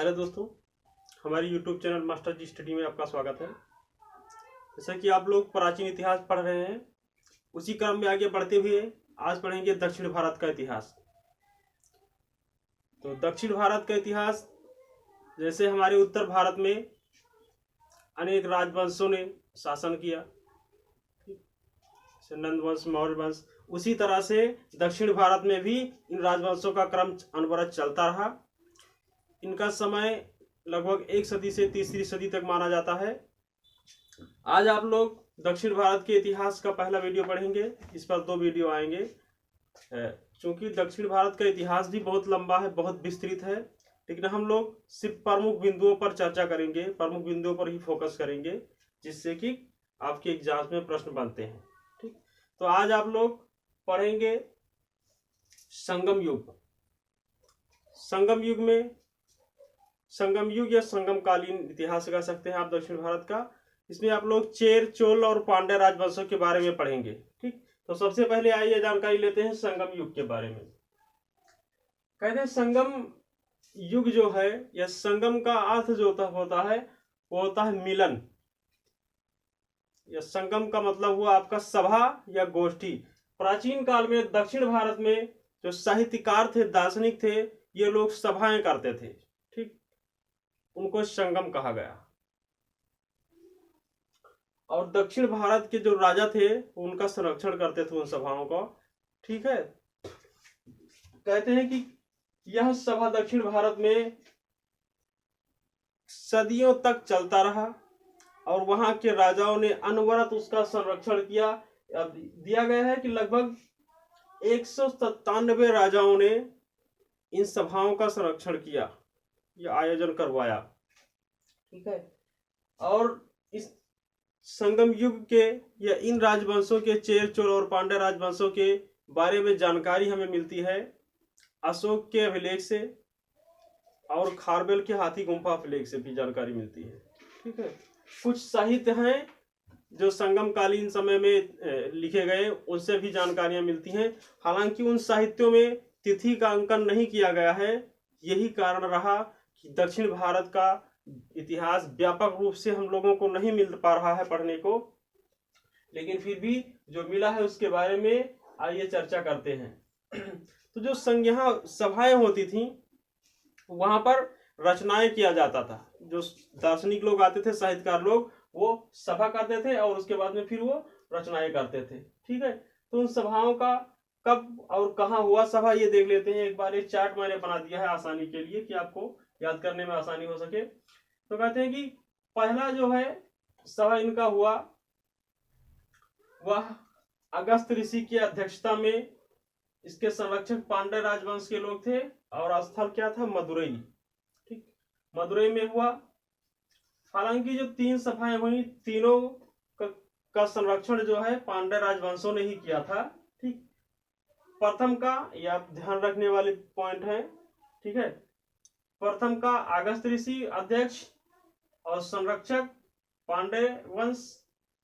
Hello दोस्तों, हमारे YouTube channel master जी study में आपका स्वागत है। जैसा कि आप लोग प्राचीन इतिहास पढ़ रहे हैं, उसी क्रम में आगे बढ़ते हुए आज पढ़ेंगे दक्षिण भारत का इतिहास। तो दक्षिण भारत का इतिहास, जैसे हमारे उत्तर भारत में अनेक राजवंशों ने शासन किया, नंद वंश, मौर्य वंश, उसी तरह से दक्षिण भारत में भी इन राजवंशों का क्रम अनवरत चलता रहा। इनका समय लगभग 1 सदी से तीसरी सदी तक माना जाता है। आज आप लोग दक्षिण भारत के इतिहास का पहला वीडियो पढ़ेंगे। इस पर 2 वीडियो आएंगे। चूंकि दक्षिण भारत का इतिहास भी बहुत लंबा है, बहुत विस्तृत है, लेकिन हम लोग सिर्फ प्रमुख बिंदुओं पर चर्चा करेंगे, प्रमुख बिंदुओं पर ही फोकस करेंगे, जिससे कि आपके एग्जाम में प्रश्न बनते हैं। ठीक, तो आज आप लोग पढ़ेंगे संगम युग। संगम युग में संगम युग या संगमकालीन इतिहास कह सकते हैं आप दक्षिण भारत का। इसमें आप लोग चेर, चोल और पांड्य राजवंशों के बारे में पढ़ेंगे। ठीक, तो सबसे पहले आइए जानकारी लेते हैं संगम युग के बारे में। कहते हैं संगम युग जो है, या संगम का अर्थ जो होता है वो होता है मिलन। या संगम का मतलब हुआ आपका सभा या गोष्ठी। प्राचीन काल में दक्षिण भारत में जो साहित्यकार थे, दार्शनिक थे, ये लोग सभाएं करते थे। ठीक, उनको संगम कहा गया। और दक्षिण भारत के जो राजा थे उनका संरक्षण करते थे उन सभाओं का। ठीक है, कहते हैं कि यह सभा दक्षिण भारत में सदियों तक चलता रहा और वहां के राजाओं ने अनवरत उसका संरक्षण किया। दिया गया है कि लगभग 197 राजाओं ने इन सभाओं का संरक्षण किया, यह आयोजन करवाया। ठीक है, और इस संगम युग के या इन राजवंशों के, चेर, चोल और पांड्य राजवंशों के बारे में जानकारी हमें मिलती है अशोक के अभिलेख से और खारबेल के हाथी गुम्फा अभिलेख से भी जानकारी मिलती है। ठीक है, कुछ साहित्य हैं जो संगमकालीन समय में लिखे गए, उनसे भी जानकारियां मिलती हैं। हालांकि उन साहित्यों में तिथि का अंकन नहीं किया गया है। यही कारण रहा कि दक्षिण भारत का इतिहास व्यापक रूप से हम लोगों को नहीं मिल पा रहा है पढ़ने को, लेकिन फिर भी जो मिला है उसके बारे में आइए चर्चा करते हैं। तो जो यहाँ सभाएं होती थी, वहां पर रचनाएं किया जाता था। जो दार्शनिक लोग आते थे, साहित्यकार लोग, वो सभा करते थे और उसके बाद में फिर वो रचनाएं करते थे। ठीक है, तो उन सभाओं का कब और कहाँ हुआ सभा, ये देख लेते हैं एक बार। एक चार्ट मैंने बना दिया है आसानी के लिए कि आपको याद करने में आसानी हो सके। तो कहते हैं कि पहला जो है सभा इनका हुआ, वह अगस्त ऋषि की अध्यक्षता में। इसके संरक्षक पांड्य राजवंश के लोग थे और स्थल क्या था? मदुरई। ठीक, मदुरई में हुआ। हालांकि जो 3 सभाएं हुई, तीनों का संरक्षण जो है पांड्य राजवंशों ने ही किया था। ठीक, प्रथम का, यह ध्यान रखने वाले पॉइंट है। ठीक है, प्रथम का अगस्त ऋषि अध्यक्ष और संरक्षक पांड्य वंश,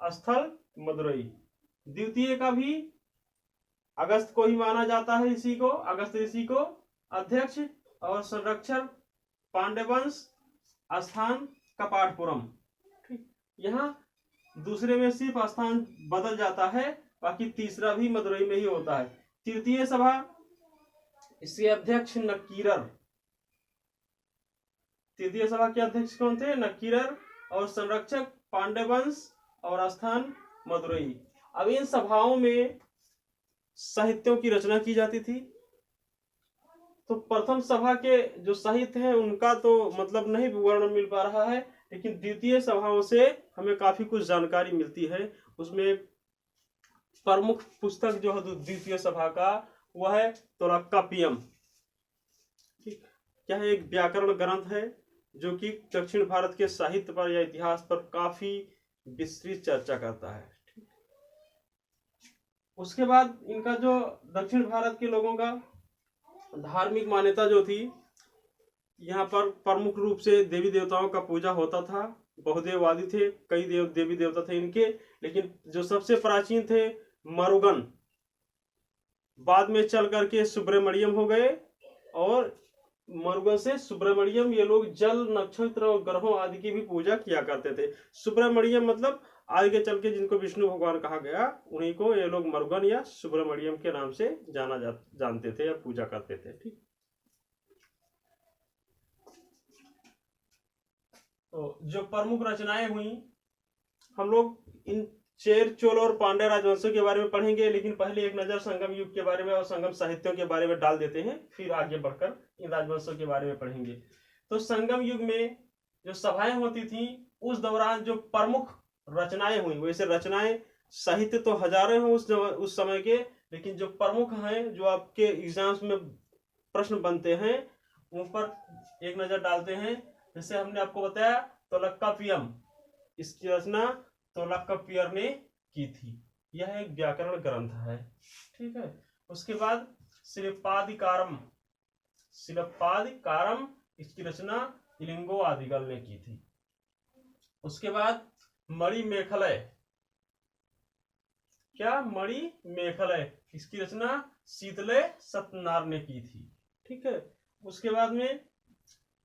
स्थल मदुरई। द्वितीय का भी अगस्त को ही माना जाता है, इसी को, अगस्त ऋषि को अध्यक्ष और संरक्षक पांड्य वंश, स्थान कपाटपुरम। ठीक, यहाँ दूसरे में सिर्फ स्थान बदल जाता है, बाकी तीसरा भी मदुरई में ही होता है। तृतीय सभा, इसके अध्यक्ष नकीरर। तृतीय सभा के अध्यक्ष कौन थे? नकीरर, और संरक्षक पांड्य वंश और स्थान मदुरई। अब इन सभाओं में साहित्यों की रचना की जाती थी। तो प्रथम सभा के जो साहित्य है उनका तो मतलब नहीं विवरण मिल पा रहा है, लेकिन द्वितीय सभाओं से हमें काफी कुछ जानकारी मिलती है। उसमें प्रमुख पुस्तक जो है द्वितीय सभा का, वह है तोलक्कापियम। ठीक, यह एक व्याकरण ग्रंथ है जो कि दक्षिण भारत के साहित्य पर या इतिहास पर काफी विस्तृत चर्चा करता है। उसके बाद इनका जो दक्षिण भारत के लोगों का धार्मिक मान्यता जो थी, यहाँ पर प्रमुख रूप से देवी देवताओं का पूजा होता था। बहुदेववादी थे, कई देवी देवता थे इनके, लेकिन जो सबसे प्राचीन थे मरुगन, बाद में चल करके सुब्रमण्यम हो गए, और मरुगन से सुब्रमण्यम, ये लोग जल, नक्षत्र और ग्रहों आदि की भी पूजा किया करते थे। सुब्रमण्यम मतलब आगे चल के जिनको विष्णु भगवान कहा गया, उन्हीं को ये लोग मरुगन या सुब्रमण्यम के नाम से जानते थे या पूजा करते थे। ठीक, तो जो प्रमुख रचनाएं हुई, हम लोग इन चेर, चोल और पांड्य राजवंशों के बारे में पढ़ेंगे, लेकिन पहले एक नजर संगम युग के बारे में और संगम साहित्यों के बारे में डाल देते हैं, फिर आगे बढ़कर इन राजवंशों के बारे में पढ़ेंगे। तो संगम युग में जो सभाएं होती थी, उस दौरान जो प्रमुख रचनाएं हुई, वैसे रचनाएं साहित्य तो हजारों हैं उस समय के, लेकिन जो प्रमुख हैं, जो आपके एग्जाम्स में प्रश्न बनते हैं, उन पर एक नजर डालते हैं। जैसे हमने आपको बताया तोलकाप्पियम, इसकी रचना तोलकाप्पियर ने की थी। यह एक व्याकरण ग्रंथ है। ठीक है, उसके बाद शिल्पादिकारम, शिल्पादिकारम, इसकी रचना इलिंगो आदिगल ने की थी। उसके बाद मणिमेखलय, क्या मणिमेखलय, इसकी रचना शीतलय सत्यनारायण ने की थी। ठीक है, उसके बाद में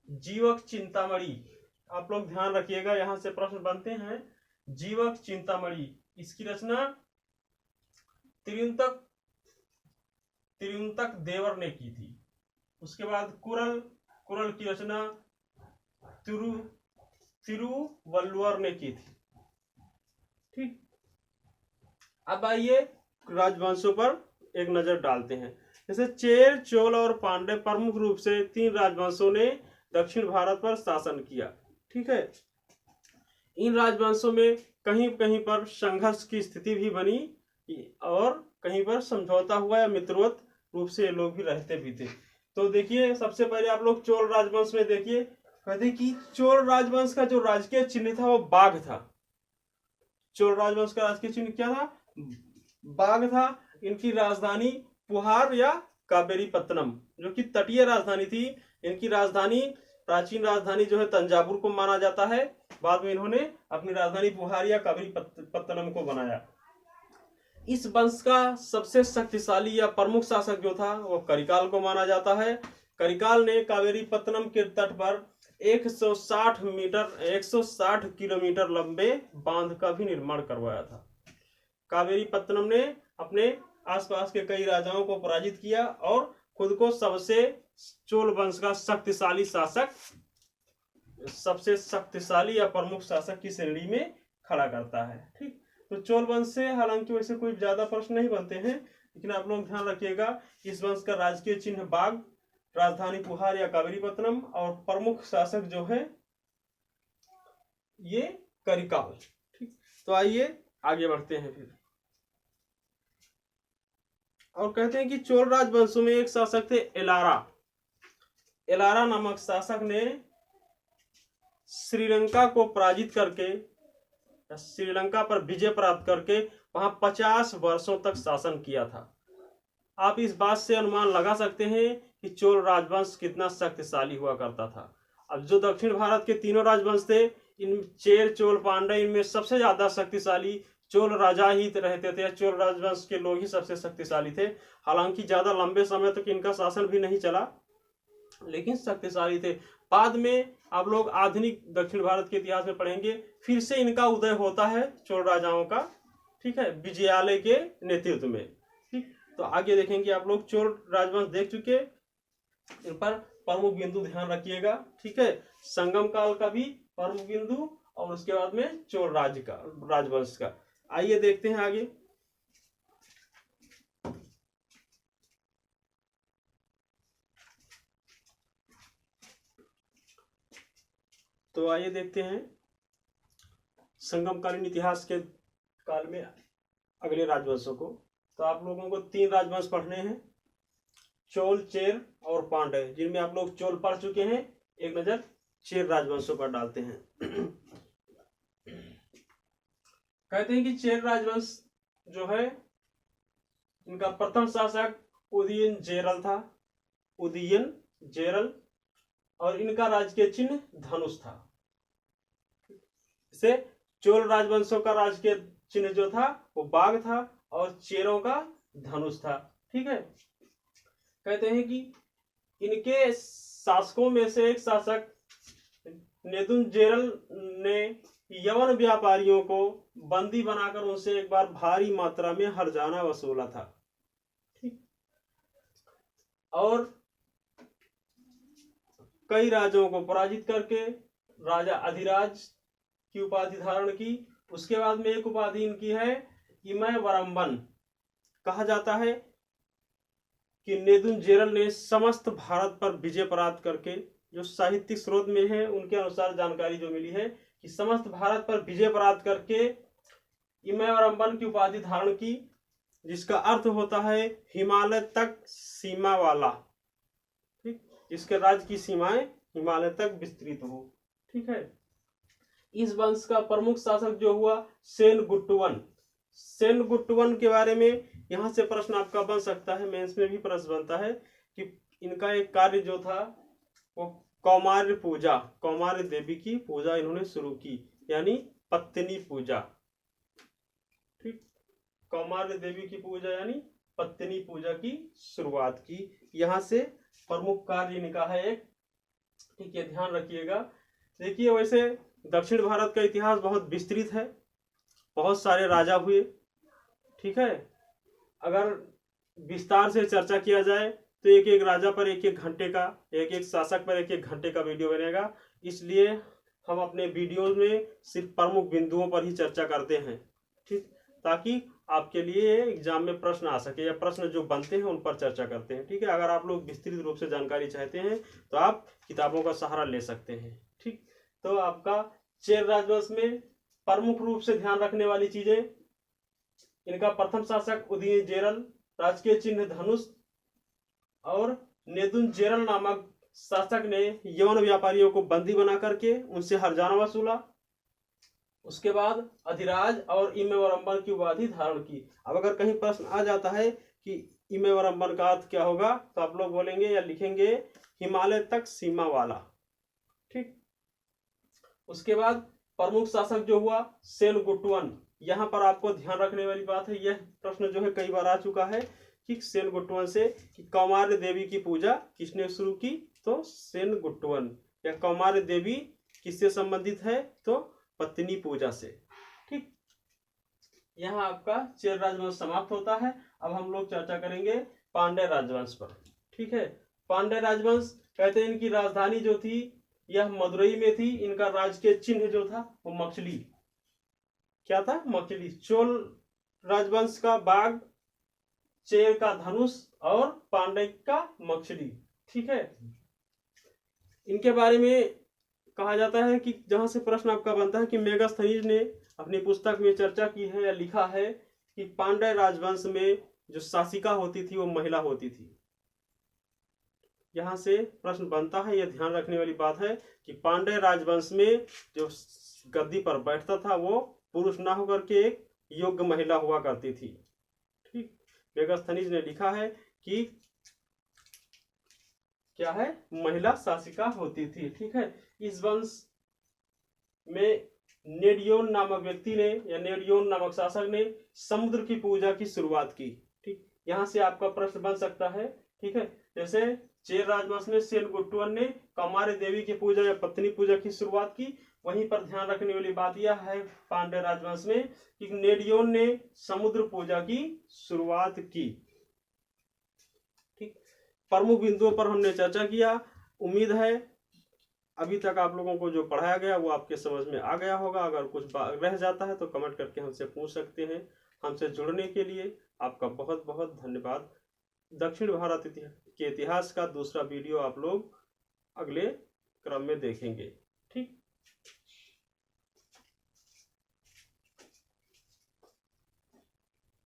जीवक चिंतामणि, आप लोग ध्यान रखिएगा, यहां से प्रश्न बनते हैं। जीवक चिंतामणि, इसकी रचना त्रियुंतक देवर ने की थी। उसके बाद कुरल, कुरल की रचना तिरुवल्लुवर ने की थी। ठीक, अब आइए राजवंशों पर एक नजर डालते हैं। जैसे चेर, चोल और पांड्य प्रमुख रूप से 3 राजवंशों ने दक्षिण भारत पर शासन किया। ठीक है, इन राजवंशों में कहीं कहीं पर संघर्ष की स्थिति भी बनी और कहीं पर समझौता हुआ या मित्रवत रूप से ये लोग भी रहते भी थे। तो देखिए, सबसे पहले आप लोग चोल राजवंश में देखिए, कहते कि चोल राजवंश का जो राजकीय चिन्ह था वो बाघ था। चोल राजवंश का राजकीय चिन्ह क्या था? बाघ था। इनकी राजधानी पुहार या कावेरीपत्तनम, जो कि तटीय राजधानी थी। इनकी राजधानी, प्राचीन राजधानी जो है तंजावुर को माना जाता है। बाद में इन्होंने अपनी राजधानी पुहार या कावेरीपत्तनम को बनाया। इस वंश का सबसे शक्तिशाली या प्रमुख शासक जो था वो करिकाल को माना जाता है। करिकाल ने कावेरीपत्तनम के तट पर 160 किलोमीटर लंबे बांध का भी निर्माण करवाया था। कावेरीपत्तनम ने अपने आसपास के कई राजाओं को पराजित किया और खुद को सबसे चोल वंश का शक्तिशाली शासक, सबसे शक्तिशाली या प्रमुख शासक की श्रेणी में खड़ा करता है। ठीक, तो चोल वंश से हालांकि वैसे कोई ज्यादा प्रश्न नहीं बनते हैं, लेकिन आप लोग ध्यान रखिएगा, इस वंश का राजकीय चिन्ह बाघ, राजधानी पुहार या कावेरीपत्तनम और प्रमुख शासक जो है ये करिकाल। ठीक, तो आइए आगे बढ़ते हैं फिर। और कहते हैं कि चोल राजवंशों में एक शासक थे एलारा। एलारा नामक शासक ने श्रीलंका को पराजित करके, श्रीलंका पर विजय प्राप्त करके वहां 50 वर्षों तक शासन किया था। आप इस बात से अनुमान लगा सकते हैं कि चोल राजवंश कितना शक्तिशाली हुआ करता था। अब जो दक्षिण भारत के तीनों राजवंश थे, इन चेर, चोल, पांड्य, इनमें सबसे ज्यादा शक्तिशाली चोल राजा ही रहते थे। चोल राजवंश के लोग ही सबसे शक्तिशाली थे। हालांकि ज्यादा लंबे समय तक इनका शासन भी नहीं चला, लेकिन शक्तिशाली थे। बाद में आप लोग आधुनिक दक्षिण भारत के इतिहास में पढ़ेंगे, फिर से इनका उदय होता है चोल राजाओं का। ठीक है, विजयालय के नेतृत्व में। ठीक, तो आगे देखेंगे आप लोग। चोल राजवंश देख चुके, इन पर प्रमुख बिंदु ध्यान रखिएगा। ठीक है, संगम काल का भी प्रमुख बिंदु और उसके बाद में चोल राजवंश का। आइए देखते हैं आगे। तो आइए देखते हैं संगमकालीन इतिहास के काल में अगले राजवंशों को। तो आप लोगों को 3 राजवंश पढ़ने हैं, चोल, चेर और पांड्य, जिनमें आप लोग चोल पढ़ चुके हैं। एक नजर चेर राजवंशों पर डालते हैं। कहते हैं कि चेर राजवंश जो है, इनका प्रथम शासक उदयन जेरल था, उदयन जेरल, और इनका राजकीय चिन्ह धनुष था। इसे चोल राजवंशों का राजकीय चिन्ह जो था वो बाघ था और चेरों का धनुष था। ठीक है, कहते हैं कि इनके शासकों में से एक शासक नेदुनजेरल ने यवन व्यापारियों को बंदी बनाकर उनसे एक बार भारी मात्रा में हर्जाना वसूला था। ठीक। और कई राजाओं को पराजित करके राजा अधिराज की उपाधि धारण की। उसके बाद में एक उपाधि इनकी है इमयवरम्बन। कहा जाता है कि नेदुनजेरल ने समस्त भारत पर विजय प्राप्त करके, जो साहित्यिक स्रोत में है उनके अनुसार जानकारी जो मिली है कि समस्त भारत पर विजय प्राप्त करके इमयवरम्बन की उपाधि धारण की, जिसका अर्थ होता है हिमालय तक सीमा वाला। ठीक, जिसके राज्य की सीमाएं हिमालय तक विस्तृत हो। ठीक है। इस वंश का प्रमुख शासक जो हुआ सेनगुट्टवन। सेनगुट्टवन के बारे में यहाँ से प्रश्न आपका बन सकता है, मेंस में भी प्रश्न बनता है कि इनका एक कार्य जो था वो कौमार्य पूजा, कौमार्य देवी की पूजा इन्होंने शुरू की, यानी पत्नी पूजा। ठीक, कौमार्य देवी की पूजा यानी पत्नी पूजा की शुरुआत की। यहाँ से प्रमुख कार्य इनका है एक। ठीक है, ध्यान रखिएगा। देखिए, वैसे दक्षिण भारत का इतिहास बहुत विस्तृत है, बहुत सारे राजा हुए। ठीक है, अगर विस्तार से चर्चा किया जाए तो एक एक राजा पर एक एक घंटे का, एक एक शासक पर एक एक घंटे का वीडियो बनेगा। इसलिए हम अपने वीडियो में सिर्फ प्रमुख बिंदुओं पर ही चर्चा करते हैं। ठीक, ताकि आपके लिए एग्जाम में प्रश्न आ सके, या प्रश्न जो बनते हैं उन पर चर्चा करते हैं। ठीक है, अगर आप लोग विस्तृत रूप से जानकारी चाहते हैं तो आप किताबों का सहारा ले सकते हैं। ठीक, तो आपका चेर राजवंश में प्रमुख रूप से ध्यान रखने वाली चीजें, इनका प्रथम शासक उदयनजेरल, राजकीय चिन्ह धनुष, और नेदुनजेरल नामक शासक ने यवन व्यापारियों को बंदी बना करके उनसे हर्जाना वसूला। उसके बाद अधिराज और इमयवरम्बन की उपाधि धारण की। अब अगर कहीं प्रश्न आ जाता है कि इमयवरम्बन का अर्थ क्या होगा, तो आप लोग बोलेंगे या लिखेंगे हिमालय तक सीमा वाला। ठीक, उसके बाद प्रमुख शासक जो हुआ सेनगुट्टवन। यहाँ पर आपको ध्यान रखने वाली बात है, यह प्रश्न जो है कई बार आ चुका है कि सेनगुट्टवन से कि कौमार्य देवी की पूजा किसने शुरू की, तो सेनगुट्टवन। या कौमार्य देवी किससे संबंधित है, तो पत्नी पूजा से। ठीक, यहाँ आपका चेर राजवंश समाप्त होता है। अब हम लोग चर्चा करेंगे पांड्य राजवंश पर। ठीक है, पांड्य राजवंश कहते हैं इनकी राजधानी जो थी यह मदुरई में थी। इनका राजकीय चिन्ह जो था वो मछली, क्या था, मछली। चोल राजवंश का बाघ, चेर का धनुष और पांड्य का मछली। ठीक है, इनके बारे में कहा जाता है कि जहां से प्रश्न आपका बनता है कि मेगास्थनीज ने अपनी पुस्तक में चर्चा की है या लिखा है कि पांड्य राजवंश में जो शासिका होती थी वो महिला होती थी। यहां से प्रश्न बनता है, यह ध्यान रखने वाली बात है कि पांड्य राजवंश में जो गद्दी पर बैठता था वो पुरुष ना होकर के एक योग्य महिला हुआ करती थी। ठीक, मेगास्थनीज ने लिखा है कि क्या है, महिला शासिका होती थी। ठीक है, इस वंश में नेडियोन नामक व्यक्ति ने या नेडियोन नामक शासक ने समुद्र की पूजा की शुरुआत की। ठीक, यहां से आपका प्रश्न बन सकता है। ठीक है, जैसे चेर राजवंश में सेनगुट्टवन ने कौमार्य देवी की पूजा या पत्नी पूजा की शुरुआत की, वहीं पर ध्यान रखने वाली बात यह है पांड्य राजवंश में कि नेडियोन ने समुद्र पूजा की शुरुआत की। ठीक, प्रमुख बिंदुओं पर हमने चर्चा किया। उम्मीद है अभी तक आप लोगों को जो पढ़ाया गया वो आपके समझ में आ गया होगा। अगर कुछ रह जाता है तो कमेंट करके हमसे पूछ सकते हैं। हमसे जुड़ने के लिए आपका बहुत बहुत धन्यवाद। दक्षिण भारत के इतिहास का दूसरा वीडियो आप लोग अगले क्रम में देखेंगे। ठीक।